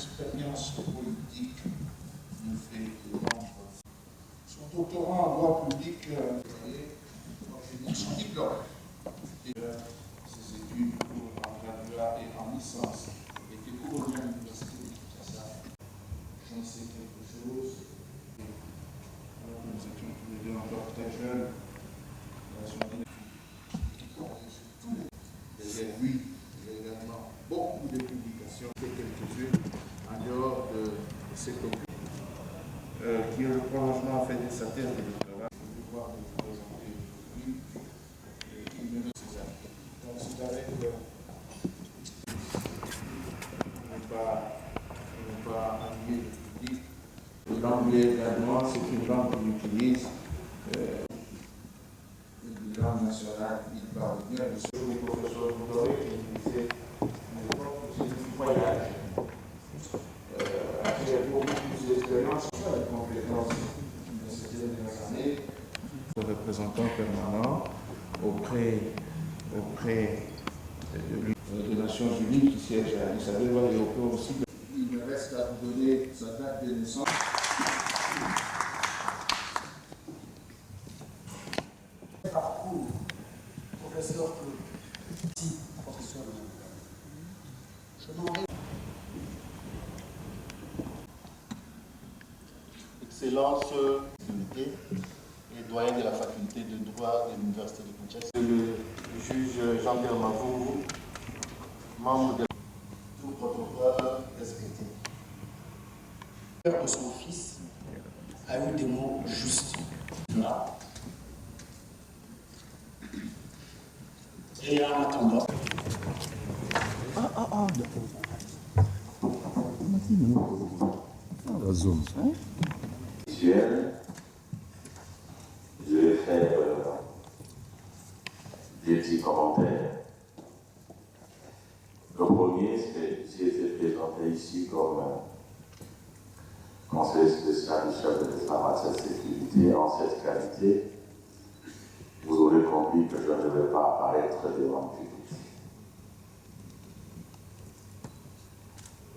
expérience politique nous fait rendre. Son doctorat en droit public, obtenir son diplôme. Et, ses études en graduat et en licence étaient couronnées à l'université de Kinshasa. J'en sais quelque chose. Alors, nous étions tous les deux encore très jeunes. Derrière lui, il y a également beaucoup de publications, quelques-unes en dehors de ces copies, qui est le prolongement fait de sa thèse de doctorat. Je vais devoir vous présenter aujourd'hui une de ses amis. Donc c'est avec ne pas ennuyer le public. L'anglais également, c'est une langue qu'il utilise. Une langue nationale, il parle bien. Le professeur Boudoré qui me disait c'est du voyage. Après beaucoup plus d'expérience, de compétences de ces dernières années, le représentant permanent auprès des Nations Unies qui siège à Addis Abeba et auprès aussi. Il me reste à vous donner sa date de naissance. Parcours, professeur Claude. Si, professeur de je m'en vais. Excellence, et doyen de la faculté de droit de l'Université de Kinshasa. Le juge Jean-Pierre Mavungu, membre de tout protocole respecté. Le père de son fils a eu des mots justes. Là. Et en attendant. Zoom. Je vais faire des petits commentaires. Le premier, c'est que j'ai été présenté ici comme conseiller spécial du chef de l'État-major de sécurité. En cette qualité, vous aurez compris que je ne vais pas apparaître devant le public.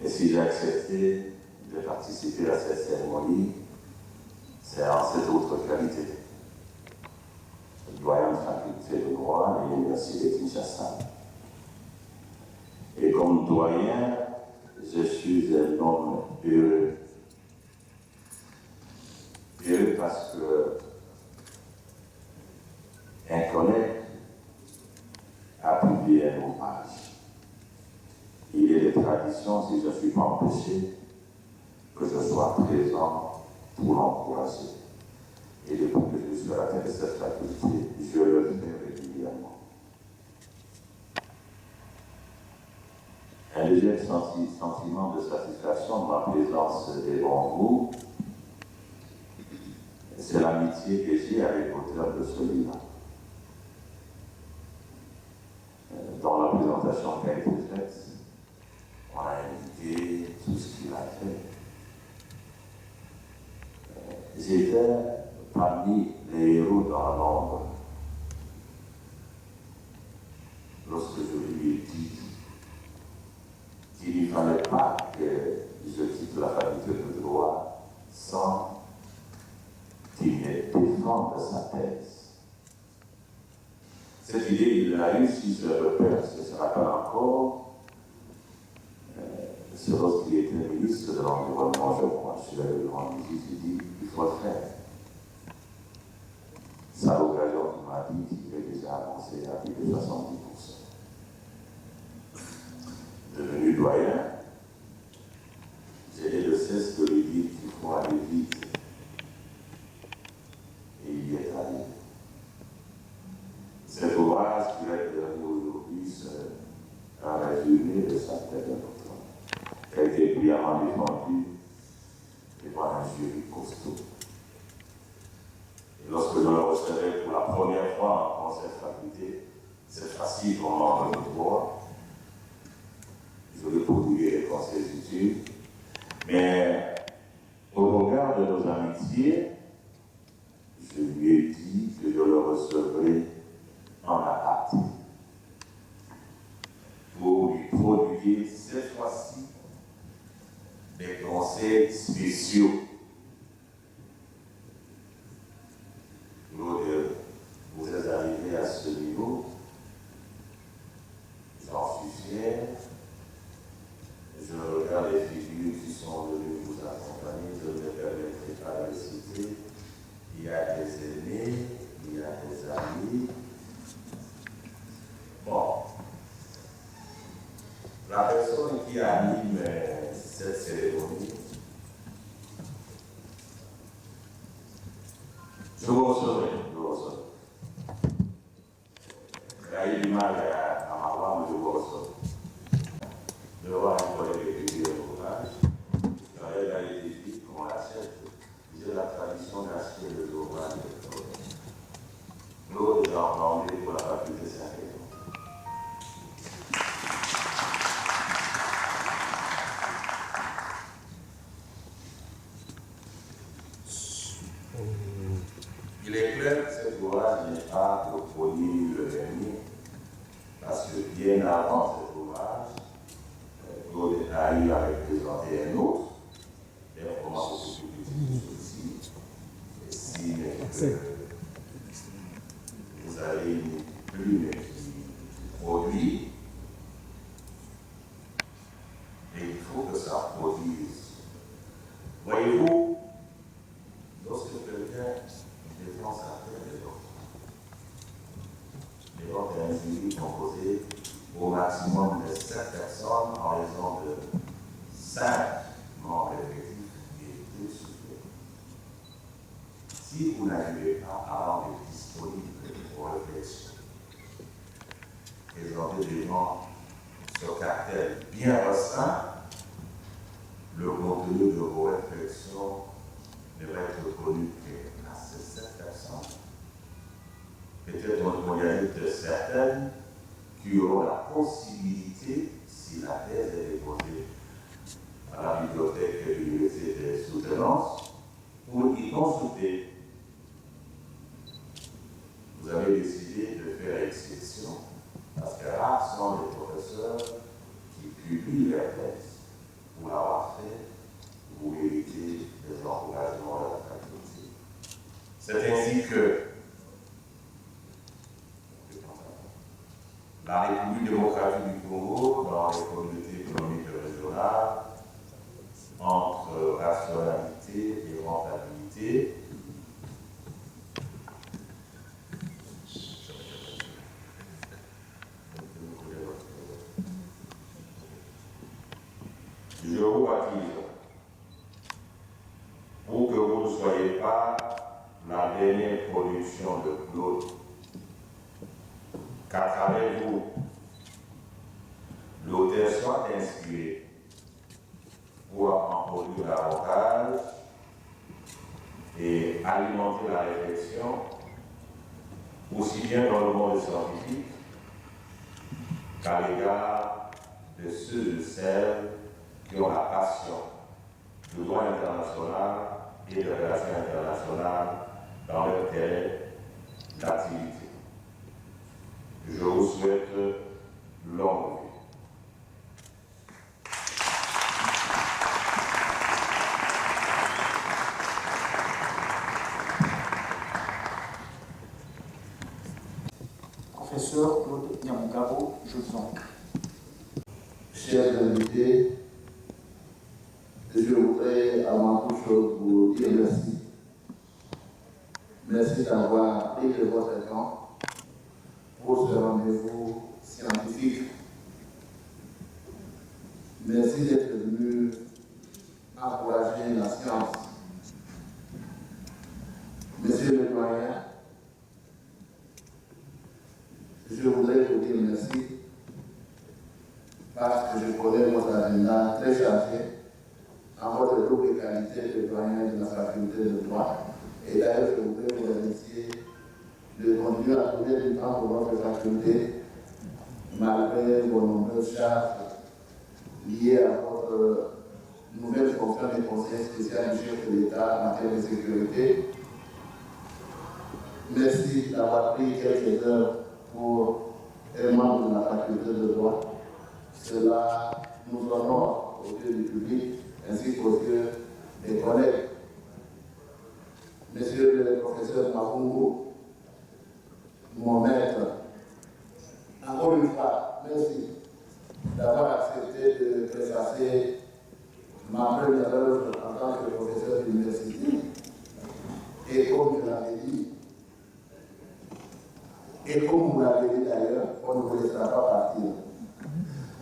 Et si j'ai accepté de participer à cette cérémonie, c'est en cette autre qualité. Doyen de faculté de droit de l'Université de Kinshasa. Et comme doyen, je suis un homme heureux. Heureux parce que un collègue a publié un ouvrage. Il est de tradition, si je ne suis pas empêché, que je sois présent pour l'encourager. Et depuis que je suis à la tête de cette faculté, je le fais régulièrement. Un deuxième sentiment de satisfaction de ma présence devant vous, c'est l'amitié que j'ai avec l'auteur de ce livre. Dans la présentation qui a été faite, on a indiqué tout ce qu'il a fait. J'étais parmi les héros dans l'ombre. Lorsque je lui ai dit qu'il ne fallait pas que je quitte la faculté de droit sans qu'il me défende sa thèse. Cette idée, il l'a eue, si je le repère, ce ne sera pas encore. C'est lorsqu'il était ministre de l'Environnement, je crois, je suis allé le rendre visite, il dit il faut le faire. C'est à l'occasion qu'il m'a dit qu'il est déjà avancé à plus de 70%. Devenu doyen, j'ai le cesse de lui dire qu'il faut aller vite. Et il y est allé. Cet ouvrage qui va être donné aujourd'hui, c'est un résumé de sa thèse de doctorat, qui a été brillamment défendu devant un jury costaud. Et lorsque je le recevais pour la première fois en conseil de faculté, c'est facile pour moi de le voir. Je lui prodiguer les conseils d'études. Mais au regard de nos amitiés, je lui ai dit que je le recevrai en aparté pour lui prodiguer cette fois-ci des conseils spéciaux. Vous êtes arrivés à ce niveau, j'en suis fier. Je regarde les figures qui sont venues vous accompagner, je ne me permettrai pas de les citer. Il y a des aînés, il y a des amis. Bon, la personne qui anime cette cérémonie, je vous recevrai. Il y a eu du mal à ma femme, je vous recevrai. Devant un collègue qui dit le courage, j'aurais dans les défis qu'on achète. J'ai la tradition d'acheter le ouvrage de l'eau. L'eau est enrôlée pour la faculté sacrée. Il est clair que cet ouvrage n'est pas le premier le dernier, parce que bien avant cet ouvrage, Claude a eu à représenter un autre, et on commence à s'occuper de ceci. Et si vous avez une plume qui produit, et il faut que ça produise. Voyez-vous, lorsque quelqu'un défend sa terre les votes est un jury composé au maximum de 7 personnes en raison de 5 membres effectifs et 2 suppléants. Si vous n'arrivez pas à rendre disponible pour réflexion, présenter des gens ce caractère bien restreint, le contenu de vos réflexions ne va être connu que à ces 7 personnes. Peut-être on organise certaines qui auront la possibilité, si la thèse est déposée à la bibliothèque de l'université de soutenance, pour y consulter. Vous avez décidé de faire exception, parce que rares sont les professeurs qui publient leurs thèses. Pour l'avoir fait, vous méritez des encouragements de la faculté. C'est ainsi que la République démocratique du Congo, dans les communautés économiques régionales, entre rationalité et rentabilité, je vous attire pour que vous ne soyez pas la dernière production de Claude, qu'à travers vous, l'auteur soit inspiré pour en produire davantage et alimenter la réflexion, aussi bien dans le monde scientifique qu'à l'égard de ceux et celles qui ont la passion du droit international et des relations internationales dans leur terrain d'activité. Je vous souhaite longue vie. Professeur Claude Nyamugabo, je vous en prie. Chers invités, je voudrais avant toute chose vous dire merci. Merci d'avoir pris de votre temps pour ce rendez-vous scientifique. Merci d'être venu encourager la science. Monsieur le doyen, je voudrais vous dire merci parce que je connais votre agenda très chargé en votre double qualité de doyen de la faculté de droit. Et d'ailleurs, je voudrais vous remercier de continuer à trouver du temps pour votre faculté, malgré vos nombreuses charges liées à votre nouvelle fonction de conseiller spécial du chef de l'État en matière de sécurité. Merci d'avoir pris quelques heures pour un membre de la faculté de droit. Cela nous honore au yeux du public ainsi qu'aux yeux des collègues. Monsieur le professeur Mavungu, mon maître, encore une fois, merci d'avoir accepté de préfacer ma première œuvre en tant que professeur d'université. Et comme je l'avais dit, et comme vous l'avez dit d'ailleurs, on ne vous laissera pas partir.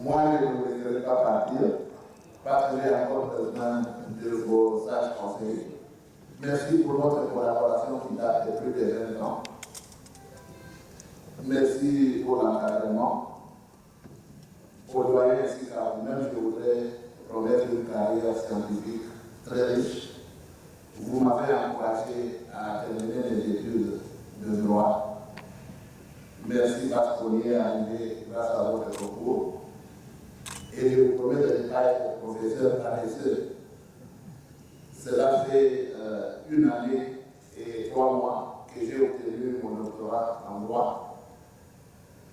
Moi, je ne vous laisserai pas partir, parce que j'ai encore besoin de vos sages conseils. Merci pour notre collaboration qui date de plus de 20 ans. Merci pour l'encadrement. Au doyen ainsi qu'à vous-même, je voudrais promettre une carrière scientifique très riche. Vous m'avez encouragé à terminer les études de droit. Merci parce qu'on y est arrivé grâce à votre concours. Et je vous promets de ne pas être professeur paresseux. Cela fait 1 année et 3 mois que j'ai obtenu mon doctorat en droit.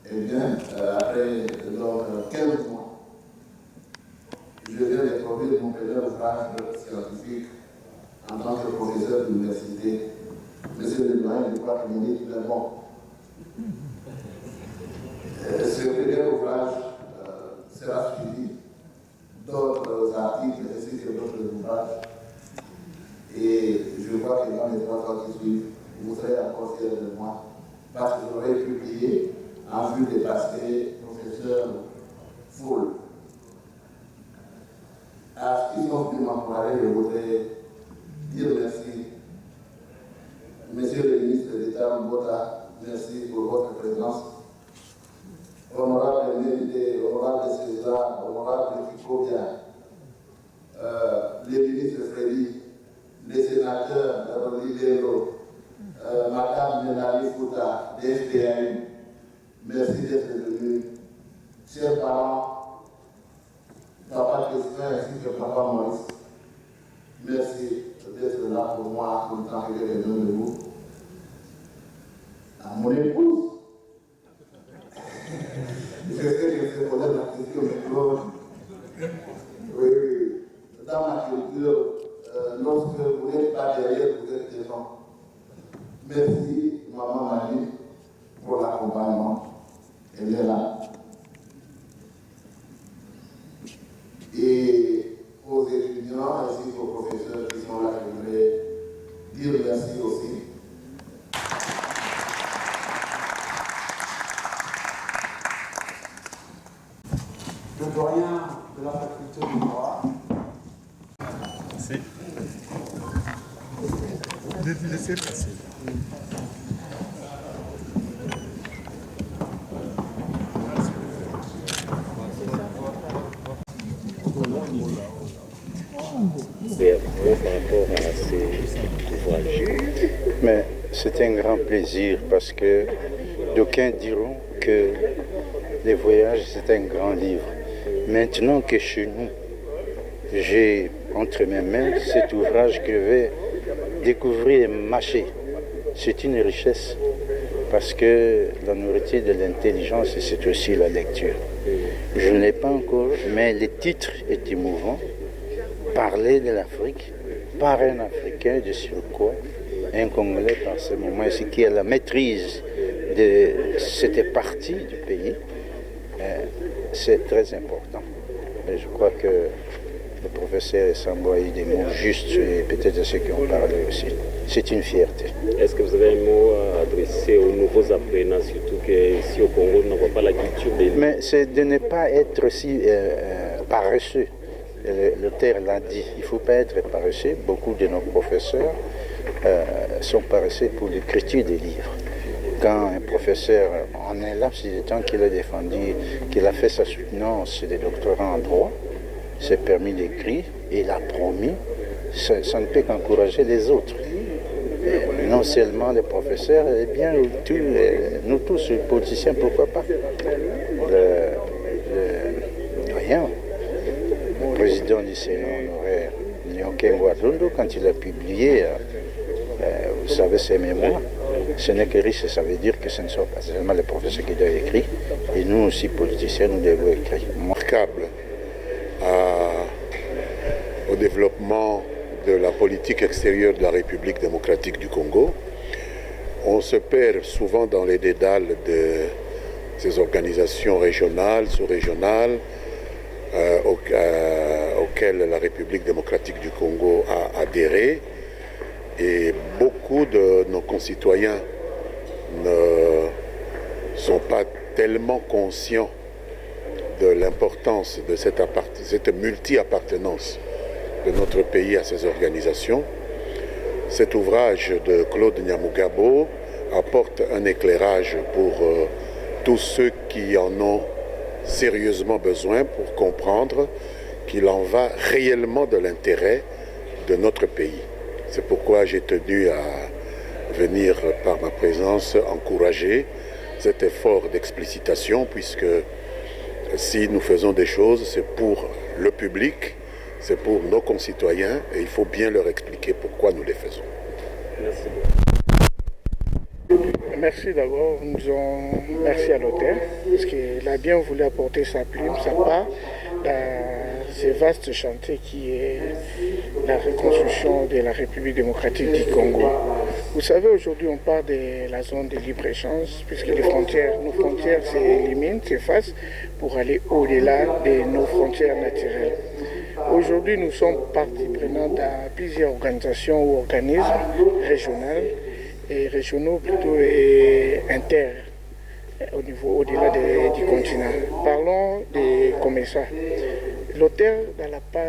Et bien, après donc, 15 mois, je viens de produire mon premier ouvrage scientifique en tant que professeur d'université. Monsieur le doyen, je crois qu'il me dit tout bon. Ce premier ouvrage sera suivi d'autres articles ainsi que d'autres ouvrages. Et je vois que dans les 3 ans qui suivent, vous serez encore fiers de moi parce que j'aurai publié en vue de passer professeur full. À ce qu'ils ont pu m'encourager, je voudrais dire merci. Monsieur le ministre d'État Mbota, merci pour votre présence. Honorable Médé, honorable César, honorable Kikobia, les ministres Freddy, les sénateurs Roli Lero, Madame Mélanie Fouta, des FPAU, merci d'être venus. Chers parents, papa Christophe ainsi que papa Maurice, merci d'être là pour moi tout le temps que j'ai besoin de vous. À mon épouse, je sais que c'est pour la question, mais oui, dans ma culture, lorsque vous n'êtes pas derrière, vous êtes devant. Merci, maman Marie, pour l'accompagnement. Elle est là. Et aux étudiants ainsi qu'aux professeurs qui sont là, je voudrais dire merci aussi. Le doyen de la faculté de droit. Merci. Laissez passer. Mais c'est un grand plaisir parce que d'aucuns diront que les voyages c'est un grand livre. Maintenant que chez nous, j'ai entre mes mains cet ouvrage que je vais découvrir et mâcher. C'est une richesse parce que la nourriture de l'intelligence, c'est aussi la lecture. Je ne l'ai pas encore, mais le titre est émouvant. Parler de l'Afrique par un Africain de surcroît, un Congolais par ce moment ici qui a la maîtrise de cette partie du pays, c'est très important. Et je crois que le professeur Sambo a eu des mots justes et peut-être ceux qui ont parlé aussi. C'est une fierté. Est-ce que vous avez un mot à adresser aux nouveaux apprenants, surtout qu'ici au Congo, on n'a pas la culture des... Mais c'est de ne pas être si paresseux. L'auteur l'a dit, il ne faut pas être paresseux. Beaucoup de nos professeurs sont paresseux pour l'écriture des livres. Quand un professeur, en un laps de temps qu'il a défendu, qu'il a fait sa soutenance de doctorat en droit, s'est permis d'écrire et il a promis, ça ne peut qu'encourager les autres. Et non seulement les professeurs, et bien nous tous, les politiciens, pourquoi pas. Le doyen, le président du Sénat honoraire, Nyoken Wadondo, quand il a publié, vous savez, ses mémoires, ce n'est que riche, ça veut dire que ce ne sont pas seulement les professeurs qui doivent écrire, et nous aussi, politiciens, nous devons écrire. Remarquable au développement de la politique extérieure de la République démocratique du Congo. On se perd souvent dans les dédales de ces organisations régionales, sous-régionales, auxquelles la République démocratique du Congo a adhéré. Et beaucoup de nos concitoyens ne sont pas tellement conscients de l'importance de cette multi-appartenance de notre pays à ces organisations. Cet ouvrage de Claude Nyamugabo apporte un éclairage pour tous ceux qui en ont sérieusement besoin pour comprendre qu'il en va réellement de l'intérêt de notre pays. C'est pourquoi j'ai tenu à venir par ma présence encourager cet effort d'explicitation, puisque si nous faisons des choses, c'est pour le public, c'est pour nos concitoyens, et il faut bien leur expliquer pourquoi nous les faisons. Merci. Merci d'abord, merci à l'auteur, parce qu'il a bien voulu apporter sa plume, sa part, dans ce vaste chantier qui est la reconstruction de la République démocratique du Congo. Vous savez, aujourd'hui, on parle de la zone de libre-échange, puisque nos frontières s'éliminent, s'effacent, pour aller au-delà de nos frontières naturelles. Aujourd'hui, nous sommes partie prenante à plusieurs organisations ou organismes régionaux plutôt et au-delà du continent. Parlons des commerçants. L'auteur dans la part,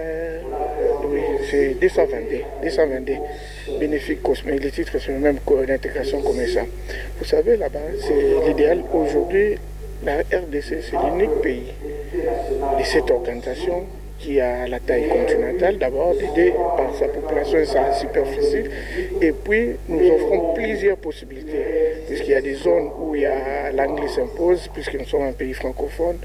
oui, c'est 222, bénéfique cosmétique, le titre c'est même l'intégration commerciale. Vous savez, là-bas, c'est l'idéal. Aujourd'hui, la RDC, c'est l'unique pays de cette organisation qui a la taille continentale, d'abord aidé par sa population et sa superficie, et puis nous offrons plusieurs possibilités, puisqu'il y a des zones où l'anglais s'impose, puisque nous sommes un pays francophone,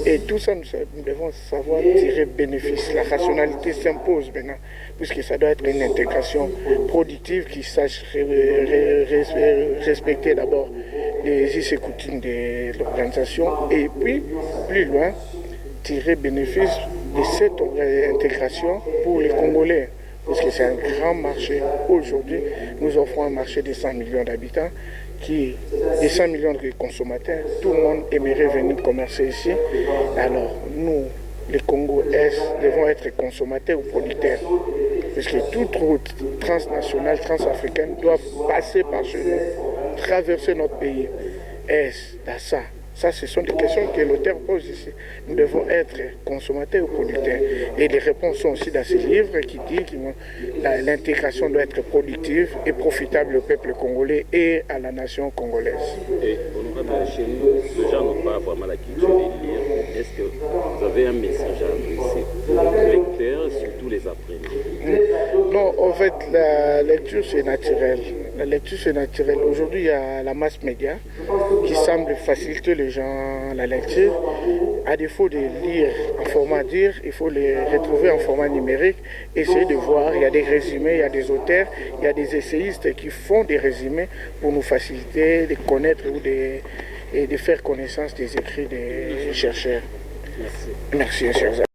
et tout ça, nous devons savoir tirer bénéfice. La rationalité s'impose maintenant, puisque ça doit être une intégration productive qui sache respecter d'abord les us et coutumes de l'organisation, et puis, plus loin, tirer bénéfice de cette intégration pour les Congolais, parce que c'est un grand marché. Aujourd'hui, nous offrons un marché de 100 millions d'habitants, de 100 millions de consommateurs. Tout le monde aimerait venir commercer ici. Alors, nous, les Congo-Est, devons être consommateurs ou producteurs, parce que toute route transnationale, transafricaine doit passer par chez nous, traverser notre pays. Est, ça. Ça, ce sont des questions que l'auteur pose ici. Nous devons être consommateurs ou producteurs. Et les réponses sont aussi dans ce livre qui dit que l'intégration doit être productive et profitable au peuple congolais et à la nation congolaise. Et chez nous, les gens n'ont pas vraiment la culture de lire. Est-ce que vous avez un message à adresser aux lecteurs, surtout les apprenants? Non, en fait, la lecture, c'est naturel. La lecture, c'est naturel. Aujourd'hui, il y a la masse média qui semble faciliter les gens la lecture. À défaut de lire en format dire, il faut les retrouver en format numérique, essayer de voir. Il y a des résumés, il y a des auteurs, il y a des essayistes qui font des résumés pour nous faciliter de connaître et de faire connaissance des écrits des chercheurs. Merci, chers amis.